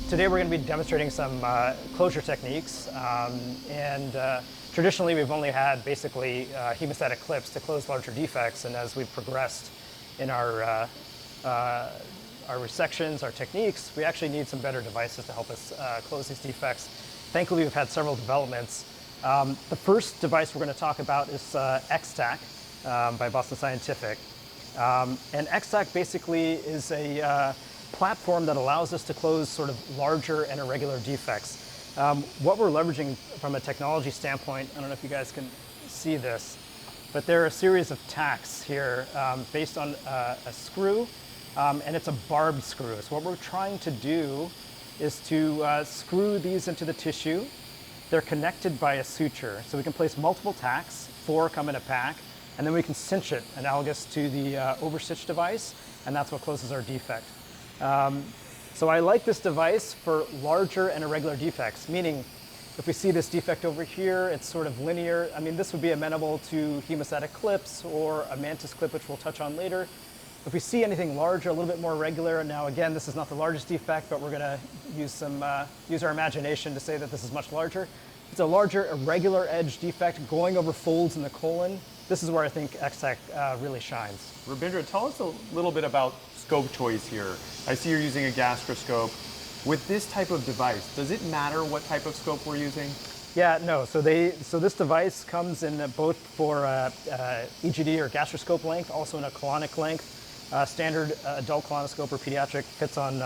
Today we're going to be demonstrating some closure techniques, traditionally we've only had basically hemostatic clips to close larger defects, and as we've progressed in our resections, our techniques, we actually need some better devices to help us close these defects. Thankfully, we've had several developments. The first device we're going to talk about is X-Tack by Boston Scientific. And X-Tack basically is a platform that allows us to close sort of larger and irregular defects. What we're leveraging from a technology standpoint, I don't know if you guys can see this, but there are a series of tacks here based on a screw, and it's a barbed screw. So what we're trying to do is to screw these into the tissue. They're connected by a suture. So we can place multiple tacks, 4 come in a pack, and then we can cinch it analogous to the overstitch device, and that's what closes our defect. So I like this device for larger and irregular defects, meaning if we see this defect over here, it's sort of linear. I mean, this would be amenable to hemostatic clips or a mantis clip, which we'll touch on later. If we see anything larger, a little bit more irregular, and now again, this is not the largest defect, but we're gonna use our imagination to say that this is much larger. It's a larger irregular edge defect going over folds in the colon. This is where I think X-Tack really shines. Rabindra, tell us a little bit about scope choice here. I see you're using a gastroscope. With this type of device, does it matter what type of scope we're using? Yeah, no. So this device comes in both for EGD or gastroscope length, also in a colonic length. Standard adult colonoscope or pediatric fits on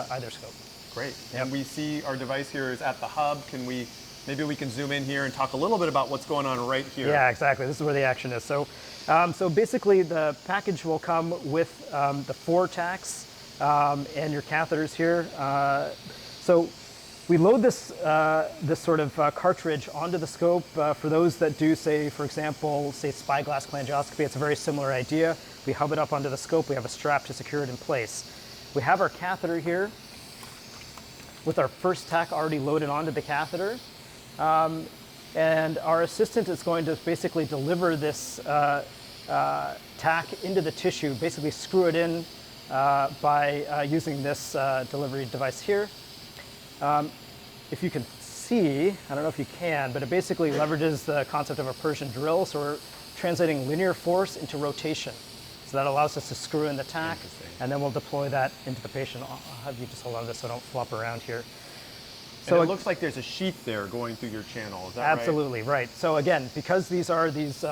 either scope. Great. Yep. And we see our device here is at the hub. Maybe we can zoom in here and talk a little bit about what's going on right here. Yeah, exactly. This is where the action is. So, so basically the package will come with the 4 tacks and your catheters here. So we load this sort of cartridge onto the scope. For those that do, say, for example, spyglass cholangioscopy, it's a very similar idea. We hub it up onto the scope. We have a strap to secure it in place. We have our catheter here with our first tack already loaded onto the catheter. And our assistant is going to basically deliver this tack into the tissue, basically screw it in by using this delivery device here. If you can see, I don't know if you can, but it basically leverages the concept of a Persian drill. So we're translating linear force into rotation. So that allows us to screw in the tack, and then we'll deploy that into the patient. I'll have you just hold on to this so I don't flop around here. So it looks like there's a sheath there going through your channel. Is that right? Absolutely, right. So again, because these are these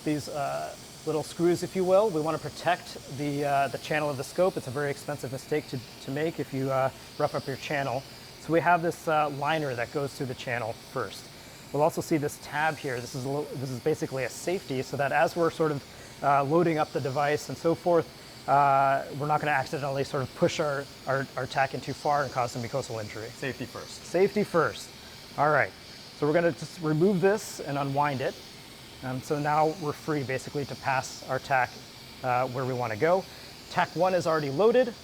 little screws, if you will, we want to protect the channel of the scope. It's a very expensive mistake to make if you rough up your channel. So we have this liner that goes through the channel first. We'll also see this tab here. This is basically a safety, so that as we're sort of loading up the device and so forth, we're not going to accidentally sort of push our tack in too far and cause some mucosal injury. Safety first. Safety first. All right. So we're going to just remove this and unwind it. So now we're free basically to pass our tack where we want to go. Tack 1 is already loaded,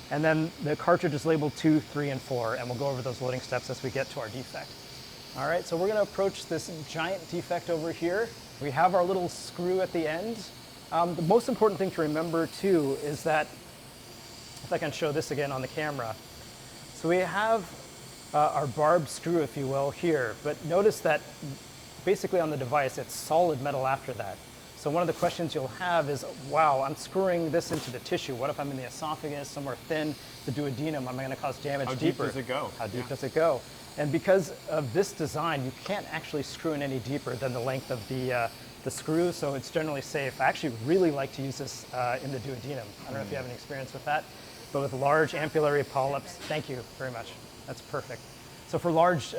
and then the cartridge is labeled 2, 3, and 4, and we'll go over those loading steps as we get to our defect. All right, so we're going to approach this giant defect over here. We have our little screw at the end. The most important thing to remember too is that, if I can show this again on the camera. So we have our barbed screw, if you will, here, but notice that basically on the device, it's solid metal after that. So one of the questions you'll have is, wow, I'm screwing this into the tissue. What if I'm in the esophagus, somewhere thin, the duodenum? Am I going to cause damage deeper? How deep does it go? How deep does it go? And because of this design, you can't actually screw in any deeper than the length of the screw, so it's generally safe. I actually really like to use this in the duodenum. I don't know if you have any experience with that, but with large ampullary polyps, thank you very much. That's perfect. So for large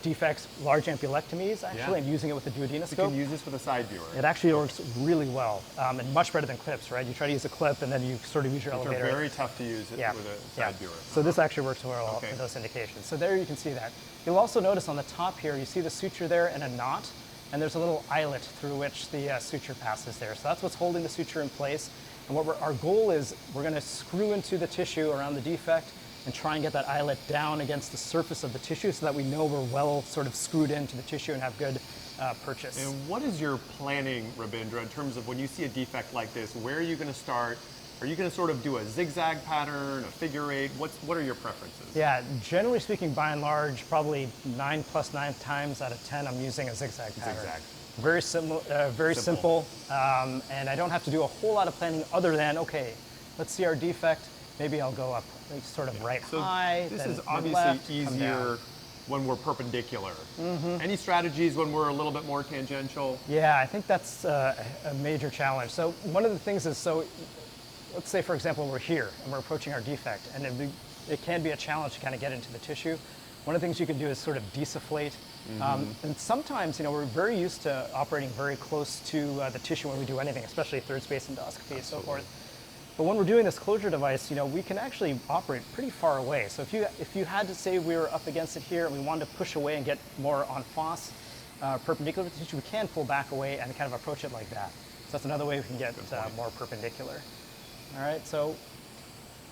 defects, large ampulectomies, actually, I'm using it with the duodenoscope. You can use this with a side viewer. It actually works really well, and much better than clips, right? You try to use a clip, and then you sort of use your elevator. They're very tough to use with a side viewer. So this actually works well for those indications. So there you can see that. You'll also notice on the top here, you see the suture there and a knot, and there's a little eyelet through which the suture passes there. So that's what's holding the suture in place. And what our goal is, we're going to screw into the tissue around the defect and try and get that eyelet down against the surface of the tissue so that we know we're well sort of screwed into the tissue and have good purchase. And what is your planning, Rabindra, in terms of when you see a defect like this, where are you going to start? Are you going to sort of do a zigzag pattern, a figure eight? What are your preferences? Yeah, generally speaking, by and large, probably 9 plus 9 times out of 10, I'm using a zigzag pattern. Zigzag. Very simple, and I don't have to do a whole lot of planning other than, okay, let's see our defect. Maybe I'll go up sort of right So high. this then is mid obviously left, come easier down. when we're perpendicular. Any strategies when we're a little bit more tangential? Yeah, I think that's a major challenge. So one of the things is, so let's say, for example, we're here and we're approaching our defect, and it can be a challenge to kind of get into the tissue. One of the things you can do is sort of desufflate. And sometimes, we're very used to operating very close to the tissue when we do anything, especially third space endoscopy and so forth. But when we're doing this closure device, we can actually operate pretty far away. So if you had to say we were up against it here and we wanted to push away and get more en face, perpendicular to the tissue, we can pull back away and kind of approach it like that. So that's another way we can get more perpendicular. All right, so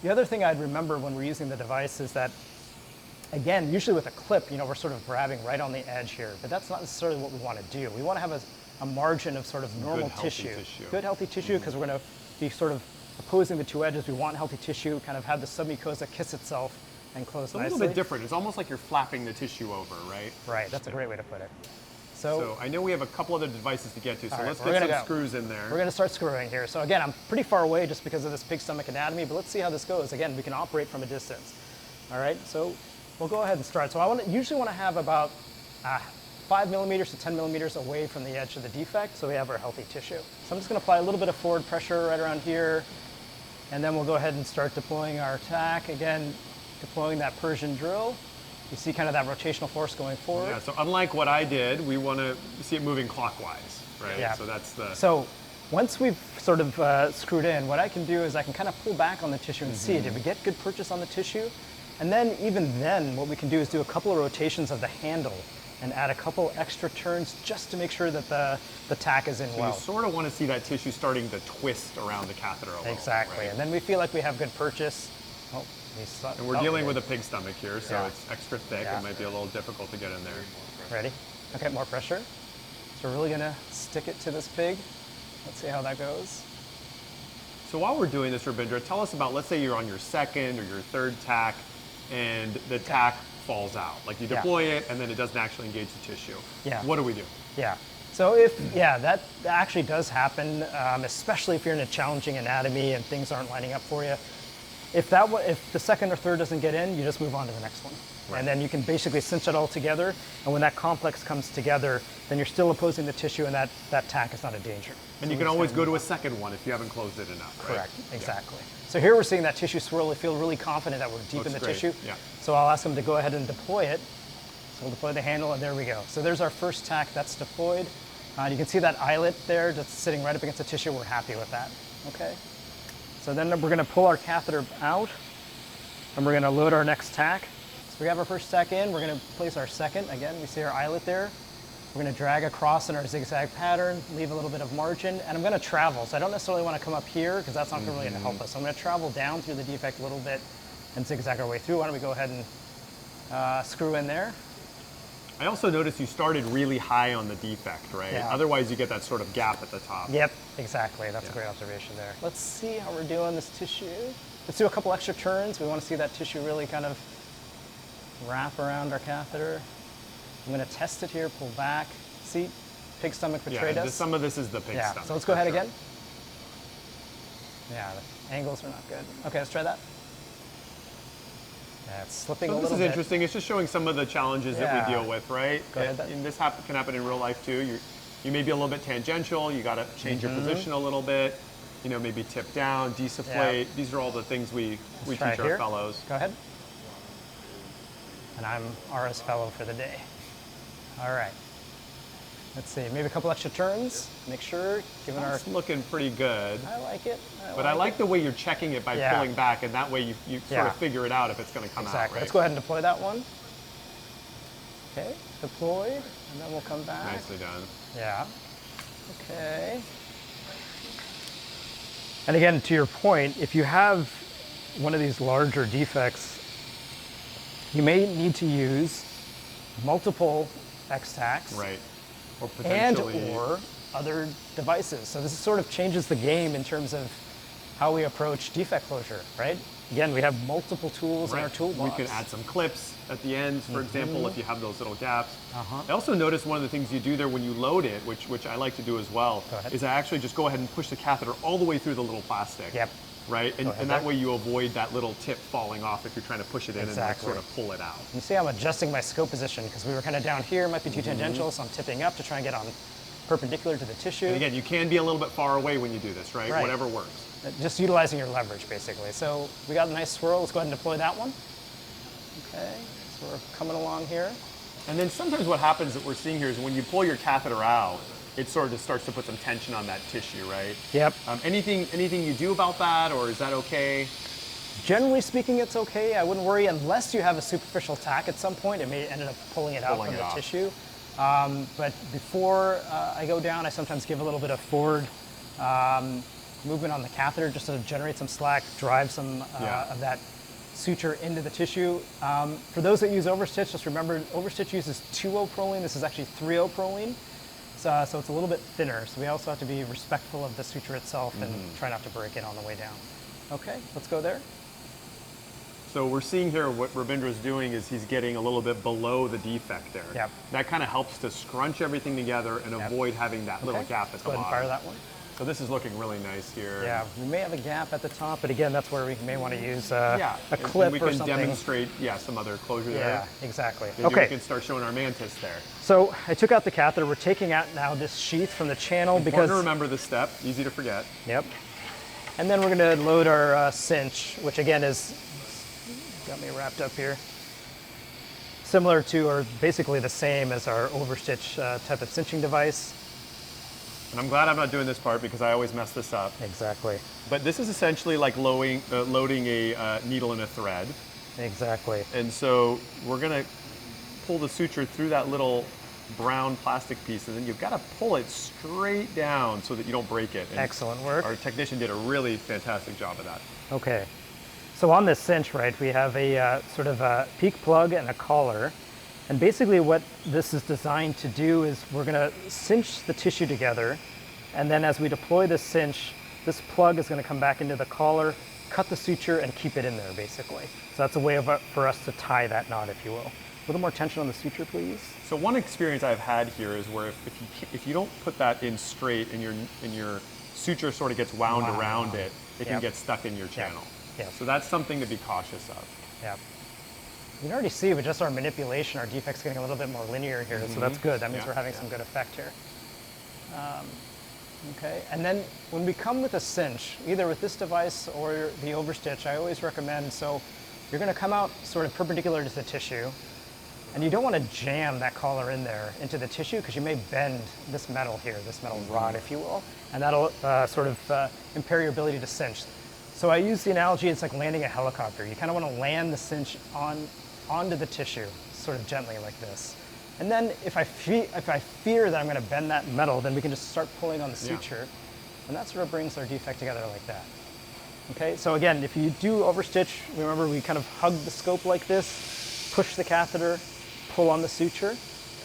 the other thing I'd remember when we're using the device is that, again, usually with a clip, we're sort of grabbing right on the edge here, but that's not necessarily what we want to do. We want to have a margin of sort of normal healthy tissue. Good, healthy tissue, because we're going to be sort of opposing the two edges. We want healthy tissue, kind of have the submucosa kiss itself and close nicely. It's a little bit different. It's almost like you're flapping the tissue over, right? Right, that's a great way to put it. So I know we have a couple other devices to get to, so All right, let's we're get gonna some go. screws in there. We're going to start screwing here. So again, I'm pretty far away just because of this pig stomach anatomy, but let's see how this goes. Again, we can operate from a distance. All right, so we'll go ahead and start. So I usually want to have about 5 millimeters to 10 millimeters away from the edge of the defect, so we have our healthy tissue. So I'm just going to apply a little bit of forward pressure right around here, and then we'll go ahead and start deploying our tack. Again, deploying that Persian drill. You see kind of that rotational force going forward. Yeah, so unlike what I did, we want to see it moving clockwise, right? Yeah. So that's the... So once we've sort of screwed in, what I can do is I can kind of pull back on the tissue and see, did we get good purchase on the tissue? And then even then, what we can do is do a couple of rotations of the handle and add a couple extra turns just to make sure that the tack is in So well. you sort of want to see that tissue starting to twist around the catheter a little. Exactly, right? and then we feel like we have good purchase. Oh, And we're dealing with a pig stomach here, so Yeah. it's extra thick. Yeah. It might be a little difficult to get in there. Ready? Okay, more pressure. So we're really gonna stick it to this pig. Let's see how that goes. So while we're doing this, Rabindra, tell us about, let's say you're on your second or your third tack, and the tack falls out. Like you Yeah. deploy it, and then it doesn't actually engage the tissue. Yeah. What do we do? Yeah. So that actually does happen, especially if you're in a challenging anatomy and things aren't lining up for you. If the second or third doesn't get in, you just move on to the next one. Right. And then you can basically cinch it all together. And when that complex comes together, then you're still opposing the tissue, and that tack is not a danger. And you can always go to a second one if you haven't closed it enough. right? Correct, exactly. So here we're seeing that tissue swirl. We feel really confident that we're deep in Looks the great, tissue. yeah. So I'll ask them to go ahead and deploy it. So we'll deploy the handle, and there we go. So there's our first tack that's deployed. You can see that eyelet there just sitting right up against the tissue. We're happy with that, okay? So then we're gonna pull our catheter out, and we're gonna load our next tack. So we have our first tack in, we're gonna place our second. Again, we see our eyelet there. We're gonna drag across in our zigzag pattern, leave a little bit of margin, and I'm gonna travel. So I don't necessarily wanna come up here, because that's not really gonna help us. So I'm gonna travel down through the defect a little bit and zigzag our way through. Why don't we go ahead and screw in there. I also noticed you started really high on the defect, right? Yeah. Otherwise, you get that sort of gap at the top. Yep, exactly. That's a great observation there. Let's see how we're doing this tissue. Let's do a couple extra turns. We want to see that tissue really kind of wrap around our catheter. I'm going to test it here, pull back. See, pig stomach betrayed Yeah, us. some of this is the pig Yeah, stomach. so let's go for ahead sure. again. Yeah, the angles are not good. Okay, let's try that. Yeah, it's slipping a So this little is bit. interesting. It's just showing some of the challenges that we Yeah. deal with, right? Go ahead. And this can happen in real life too. You may be a little bit tangential. You got to change your position a little bit. Maybe tip down, desufflate. Yeah. These are all the things we Try teach it here. our fellows. Go ahead. And I'm RS fellow for the day. All right. Let's see, maybe a couple extra turns. Make sure, given our, It's looking pretty good. I like it. But I like the way you're checking it by Yeah. pulling back, and that way you sort Yeah. of figure it out if it's going to come out, Exactly. right? Let's go ahead and deploy that one. Okay, deployed, and then we'll come back. Nicely done. Yeah. Okay. And again, to your point, if you have one of these larger defects, you may need to use multiple X-Tacks Right. Or and potentially. or other devices. So this sort of changes the game in terms of how we approach defect closure, right? Again, we have multiple tools in our Right. toolbox. You can add some clips at the ends, for example, if you have those little gaps. Uh-huh. I also noticed one of the things you do there when you load it, which I like to do as well, Go ahead. is I actually just go ahead and push the catheter all the way through the little plastic. Yep. Right? And, Go ahead and that there. way you avoid that little tip falling off if you're trying to push it in and like Exactly. sort of pull it out. You see I'm adjusting my scope position because we were kind of down here, might be too tangential, so I'm tipping up to try and get on perpendicular to the tissue. And again, you can be a little bit far away when you do this, right? Right. Whatever works. Just utilizing your leverage, basically. So we got a nice swirl. Let's go ahead and deploy that one. Okay, so we're coming along here. And then sometimes what happens that we're seeing here is when you pull your catheter out, it sort of starts to put some tension on that tissue, right? Yep. Anything you do about that, or is that okay? Generally speaking, it's okay. I wouldn't worry unless you have a superficial tack at some point. It may end up pulling it out Pulling from it the off. tissue. But before I go down, I sometimes give a little bit of forward movement on the catheter just to generate some slack, drive some Yeah. of that suture into the tissue. For those that use Overstitch, just remember Overstitch uses 2-O-Proline. This is actually 3-O-Proline. So it's a little bit thinner. So we also have to be respectful of the suture itself and try not to break it on the way down. Okay, let's go there. So we're seeing here what Ravindra's doing is he's getting a little bit below the defect there. Yep. That kind of helps to scrunch everything together and Yep. avoid having that little Okay, gap at let's the go ahead and bottom. fire that one. So this is looking really nice here. Yeah, we may have a gap at the top, but again, that's where we may want to use Yeah. a and clip we or can something. demonstrate, some other closure Yeah, there. exactly. Maybe we Okay, can start showing our mantis there. so I took out the catheter. We're taking out now this sheath from the channel Important because, to remember this step, easy to forget. yep. And then we're going to load our cinch, which again is, got me wrapped up here. Similar to, or basically the same as our Overstitch type of cinching device. And I'm glad I'm not doing this part because I always mess this up. Exactly, But this is essentially like loading a needle in a thread. exactly. And so we're gonna pull the suture through that little brown plastic piece, and then you've got to pull it straight down so that you don't break it. And Excellent work. Our technician did a really fantastic job of that. Okay, so on this cinch, right, we have a sort of a peak plug and a collar. And basically what this is designed to do is we're gonna cinch the tissue together, and then as we deploy this cinch, this plug is gonna come back into the collar, cut the suture, and keep it in there, basically. So that's a way for us to tie that knot, if you will. A little more tension on the suture, please. So one experience I've had here is where if you don't put that in straight and your suture sort of gets wound Wow. around it, it can Yep. get stuck in your channel. Yep. So that's something to be cautious of. Yeah. You can already see with just our manipulation, our defect's getting a little bit more linear here, so that's good. That means Yeah, we're having yeah. some good effect here. Okay, and then when we come with a cinch, either with this device or the Overstitch, I always recommend, so you're gonna come out sort of perpendicular to the tissue, and you don't wanna jam that collar in there into the tissue because you may bend this metal here, this metal rod, if you will, and that'll sort of impair your ability to cinch. So I use the analogy, it's like landing a helicopter. You kind of want to land the cinch onto the tissue, sort of gently like this. And then if I fear that I'm going to bend that metal, then we can just start pulling on the Yeah. suture. And that sort of brings our defect together like that. Okay, so again, if you do Overstitch, remember we kind of hug the scope like this, push the catheter, pull on the suture.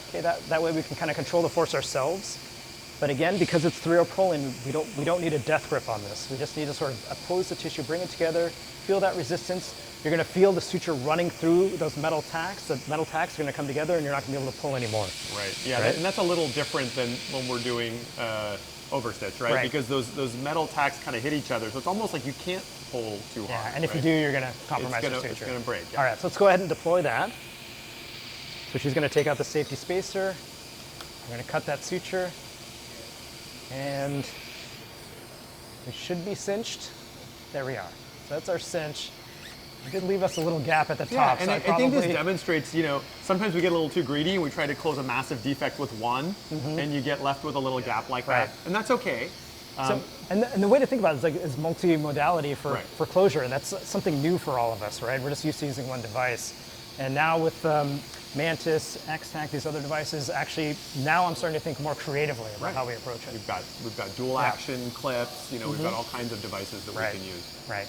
Okay, that way we can kind of control the force ourselves. But again, because it's 3-O-Proline, we don't need a death grip on this. We just need to sort of oppose the tissue, bring it together, feel that resistance. You're going to feel the suture running through those metal tacks. The metal tacks are going to come together, and you're not going to be able to pull anymore. Right. Yeah, Right? and that's a little different than when we're doing Overstitch, right? Right. Because those metal tacks kind of hit each other, so it's almost like you can't pull too Yeah, hard. and if right? you do, you're going to compromise gonna- your suture. it's gonna break, yeah. All right, so let's go ahead and deploy that. So she's going to take out the safety spacer. I'm going to cut that suture, and we should be cinched. There we are. So that's our cinch. It did leave us a little gap at the Yeah, top. and so I think this demonstrates, sometimes we get a little too greedy and we try to close a massive defect with one, and you get left with a little gap like Right. that. And that's okay. So, and the way to think about it is multi-modality for, Right. for closure, and that's something new for all of us, right? We're just used to using one device. And now with Mantis, X-Tac, these other devices, actually, now I'm starting to think more creatively about Right. how we approach it. We've got dual action clips, we've got all kinds of devices that Right. we can use. Right.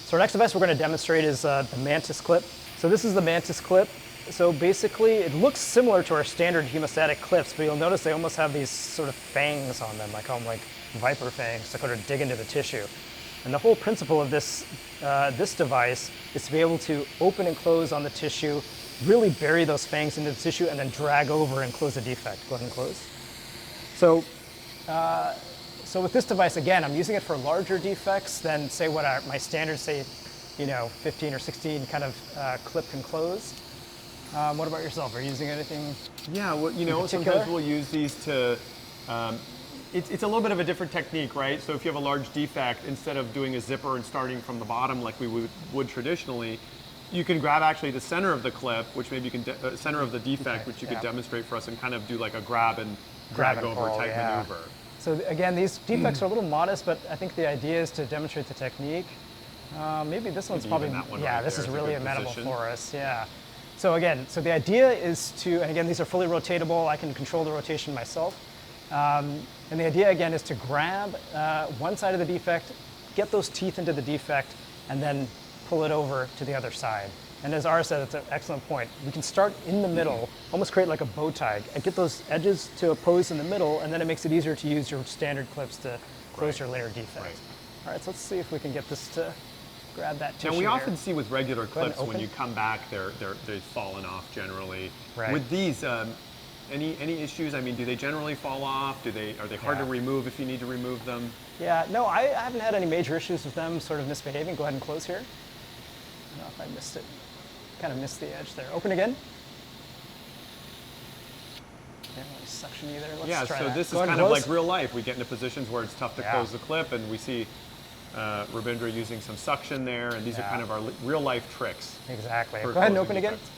So our next device we're going to demonstrate is the Mantis clip. So this is the Mantis clip. So basically, it looks similar to our standard hemostatic clips, but you'll notice they almost have these sort of fangs on them. I call them like viper fangs to kind of dig into the tissue. And the whole principle of this device is to be able to open and close on the tissue, really bury those fangs into the tissue, and then drag over and close the defect. Go ahead and close. So, so with this device, again, I'm using it for larger defects than, say, what my standard, say, 15 or 16 kind of clip can close. What about yourself? Are you using anything? Yeah, well, particular? sometimes we'll use these to, it's a little bit of a different technique, right? So if you have a large defect, instead of doing a zipper and starting from the bottom like we would traditionally, you can grab actually the center of the clip, which maybe you can, center of the defect, which you could demonstrate for us and kind of do like a grab and drag over pull, type maneuver. So again, these defects are a little modest, but I think the idea is to demonstrate the technique. Maybe this one's probably, that one yeah, right this there is is a really good amenable position. for us, yeah. So again, so the idea is to, and again, these are fully rotatable. I can control the rotation myself. And the idea again is to grab one side of the defect, get those teeth into the defect, and then pull it over to the other side. And as Ara said, it's an excellent point. We can start in the middle, almost create like a bow tie, and get those edges to oppose in the middle, and then it makes it easier to use your standard clips to close your layer defect. Right. All right, so let's see if we can get this to grab that tissue. And we there. often see with regular ahead and clips when open. you come back, they've fallen off generally. Right. With these, any issues? I mean, do they generally fall off? Are they hard to Yeah. remove if you need to remove them? Yeah, no, I haven't had any major issues with them sort of misbehaving. Go ahead and close here. I don't know if I missed it. Kind of missed the edge there. Open again. Can't really suction either. Let's Yeah, try so that. this Go is ahead and kind of close. like real life. We get into positions where it's tough to Yeah. close the clip, and we see Rabindra using some suction there, and these are Yeah. kind of our real life tricks. Exactly. for Go ahead and closing open again. defects.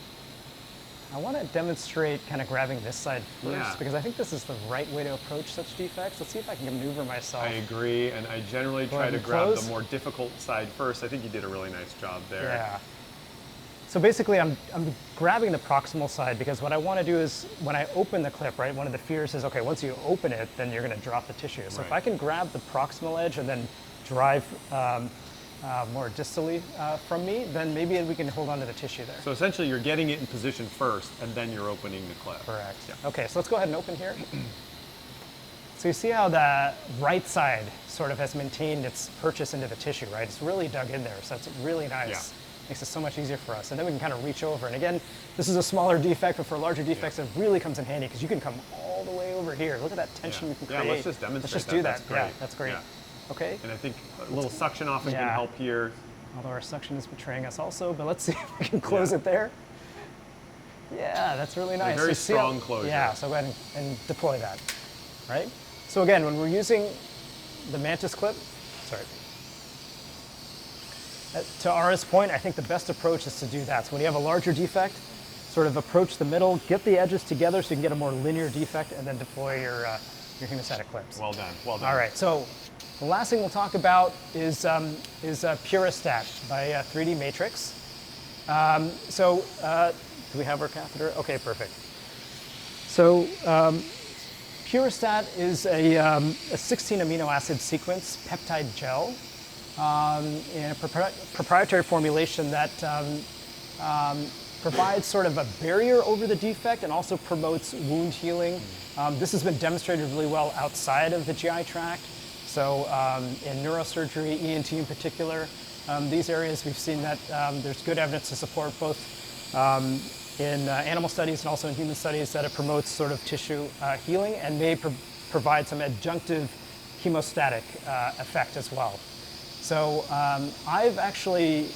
I want to demonstrate kind of grabbing this side first Yeah. because I think this is the right way to approach such defects. Let's see if I can maneuver myself. I agree, and I generally try ahead to and grab close. the more difficult side first. I think you did a really nice job there. Yeah. So basically, I'm grabbing the proximal side because what I want to do is when I open the clip, right, one of the fears is, okay, once you open it, then you're going to drop the tissue. So if Right. I can grab the proximal edge and then drive more distally from me, then maybe we can hold on to the tissue there. So essentially, you're getting it in position first, and then you're opening the clip. Correct. Yeah. Okay, so let's go ahead and open here. So you see how the right side sort of has maintained its purchase into the tissue, right? It's really dug in there, so that's really nice. Yeah. Makes it so much easier for us. And then we can kind of reach over. And again, this is a smaller defect, but for larger defects, it really comes in handy because you can come all the way over here. Look at that tension Yeah. you can Yeah, create. let's just demonstrate Let's just that. do That's that. Yeah, great. that's great. Yeah. Okay. And I think a little suction often can Yeah. help here. Although our suction is betraying us also, but let's see if we can close Yeah. it there. Yeah, that's really nice. very So see how- strong closure. Yeah, so go ahead and deploy that, right? So again, when we're using the Mantis clip, sorry. To Ara's point, I think the best approach is to do that. So when you have a larger defect, sort of approach the middle, get the edges together so you can get a more linear defect, and then deploy your hemostatic clips. Well done. Well done. All right, so the last thing we'll talk about is Puristat by 3D Matrix. Do we have our catheter? Okay, perfect. So Puristat is a 16 amino acid sequence peptide gel in a proprietary formulation that provides sort of a barrier over the defect and also promotes wound healing. This has been demonstrated really well outside of the GI tract. So in neurosurgery, ENT in particular, these areas we've seen that there's good evidence to support both in animal studies and also in human studies that it promotes sort of tissue healing and may provide some adjunctive hemostatic effect as well. So I've actually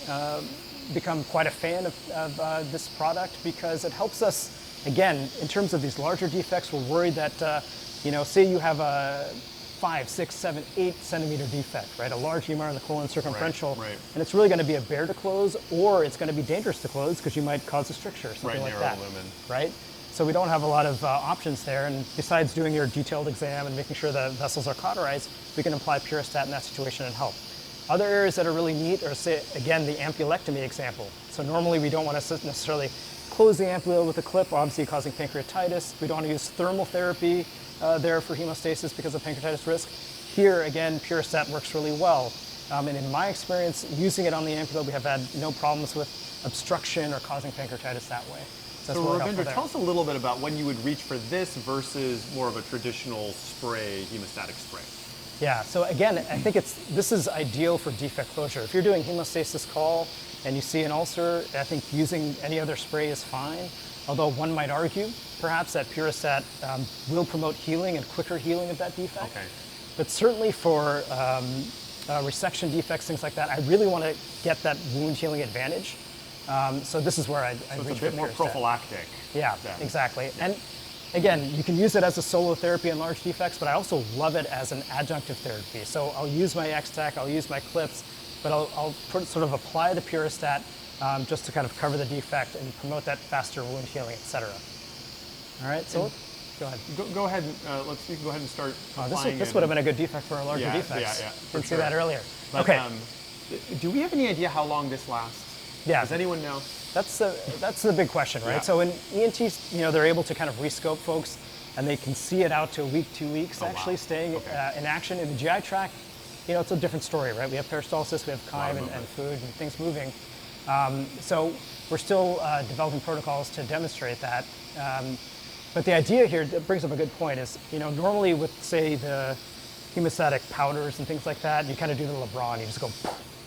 become quite a fan of this product because it helps us, again, in terms of these larger defects. We're worried that, say you have a 5, 6, 7, 8 centimeter defect, right? A large humor in the colon circumferential, right. and it's really going to be a bear to close, or it's going to be dangerous to close because you might cause a stricture or something Right, like narrow that, lumen. right? So we don't have a lot of options there, and besides doing your detailed exam and making sure the vessels are cauterized, we can apply Puristat in that situation and help. Other areas that are really neat are, say, again, the ampulectomy example. So normally we don't want to necessarily close the ampule with a clip, obviously causing pancreatitis. We don't want to use thermal therapy there for hemostasis because of pancreatitis risk. Here, again, Puristat works really well. And in my experience, using it on the ampule, we have had no problems with obstruction or causing pancreatitis that way. So that's So really helpful Ravindra, there. tell us a little bit about when you would reach for this versus more of a traditional spray, hemostatic spray. Yeah, so again, I think this is ideal for defect closure. If you're doing hemostasis call and you see an ulcer, I think using any other spray is fine. Although one might argue, perhaps, that Puristat will promote healing and quicker healing of that defect. Okay. But certainly for resection defects, things like that, I really want to get that wound healing advantage. So this is where I So reach it's a for bit more Puristat. prophylactic. Yeah, then. exactly. And again, you can use it as a solo therapy in large defects, but I also love it as an adjunctive therapy. So I'll use my X-Tack, I'll use my clips, but I'll sort of apply the Puristat just to kind of cover the defect and promote that faster wound healing, etc. All right, so go ahead. Go ahead. You can go ahead and start applying This it. would have been a good defect for a larger Yeah, defects. yeah, for Didn't see sure. that earlier. But, Okay. Do we have any idea how long this lasts? Yeah. Does anyone know? That's the big question, right? Yeah. So in ENTs, they're able to kind of rescope folks, and they can see it out to a week, 2 weeks, Oh, actually wow. staying Okay. in action. In the GI tract, it's a different story, right? We have peristalsis, we have chyme and movement. food and things moving. So we're still developing protocols to demonstrate that. But the idea here that brings up a good point is, normally with, say, the hemostatic powders and things like that, you kind of do the LeBron, you just go,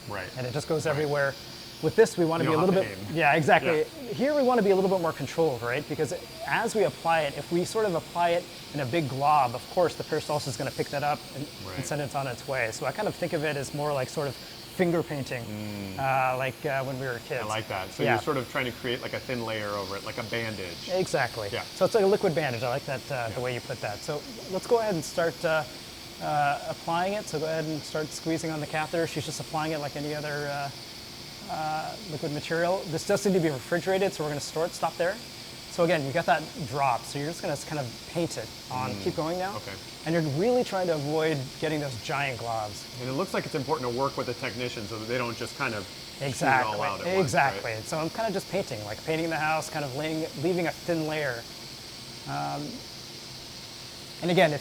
Right. and it just goes everywhere. With this, we want to You be a don't little have bit, to aim. yeah, exactly. Yeah. Here, we want to be a little bit more controlled, right? Because as we apply it, if we sort of apply it in a big glob, of course, the peristalsis is going to pick that up and Right. send it on its way. So I kind of think of it as more like sort of finger painting, like when we were kids. I like that. So Yeah. you're sort of trying to create like a thin layer over it, like a bandage. Exactly. Yeah. So it's like a liquid bandage. I like that the way you put that. So let's go ahead and start applying it. So go ahead and start squeezing on the catheter. She's just applying it like any other liquid material. This does need to be refrigerated, so we're going to stop there. So again, you got that drop, so you're just going to kind of paint it on. Keep going now. Okay. And you're really trying to avoid getting those giant globs. And it looks like it's important to work with the technician so that they don't just kind of shoot it Exactly. all out at once, Exactly. right? So I'm kind of just painting, like painting the house, kind of leaving a thin layer. And again,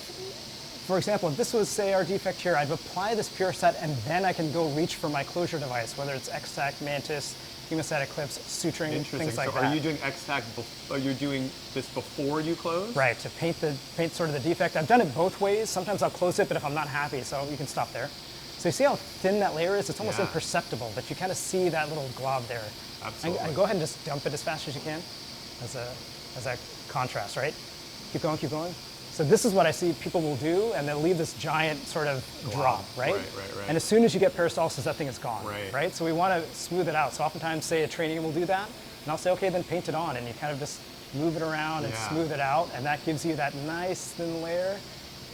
for example, if this was, say, our defect here, I'd apply this Puristat and then I can go reach for my closure device, whether it's X-Tack, Mantis, hemostatic clips, suturing, Interesting. things like So that. are you doing X-Tack? Are you doing this before you close? Right, to paint sort of the defect. I've done it both ways. Sometimes I'll close it, but if I'm not happy, so you can stop there. So you see how thin that layer is? It's almost Yeah. imperceptible, but you kind of see that little glob there. Absolutely. And go ahead and just dump it as fast as you can as a contrast, right? Keep going, keep going. So this is what I see people will do, and they'll leave this giant sort of drop, right? Right. And as soon as you get peristalsis, that thing is gone, Right. So we want to smooth it out. So oftentimes, say, a trainee will do that, and I'll say, okay, then paint it on, and you kind of just move it around and Yeah. smooth it out, and that gives you that nice thin layer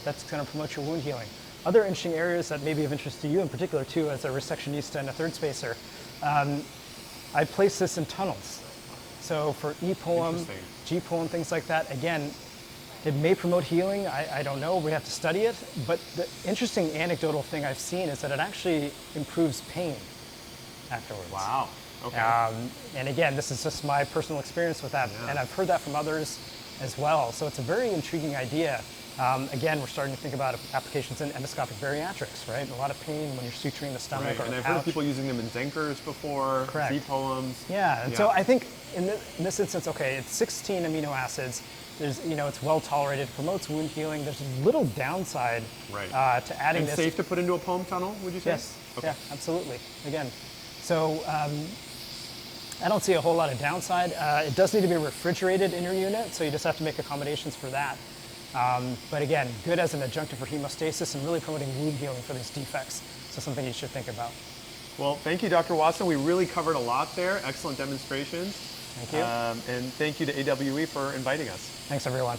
that's going to promote your wound healing. Other interesting areas that may be of interest to you in particular, too, as a resectionista and a third spacer, I place this in tunnels. So for E-poem, Interesting. G-poem, things like that, again, it may promote healing. I don't know. We have to study it. But the interesting anecdotal thing I've seen is that it actually improves pain afterwards. Wow. Okay. And again, this is just my personal experience with that. Yeah. And I've heard that from others as well. So it's a very intriguing idea. Again, we're starting to think about applications in endoscopic bariatrics, right? A lot of pain when you're suturing the stomach Right. or And the I've heard of pouch. people using them in Zenkers before. Correct. Z-poems. Yeah, and so I think in this instance, okay, it's 16 amino acids. There's, it's well tolerated, promotes wound healing. There's little downside Right. To adding And this. safe to put into a poem tunnel, would you say? Yes, Okay. yeah, absolutely. Again, so I don't see a whole lot of downside. It does need to be refrigerated in your unit, so you just have to make accommodations for that. But again, good as an adjunctive for hemostasis and really promoting wound healing for these defects. So something you should think about. Well, thank you, Dr. Watson. We really covered a lot there. Excellent demonstrations. Thank you. And thank you to AWE for inviting us. Thanks, everyone.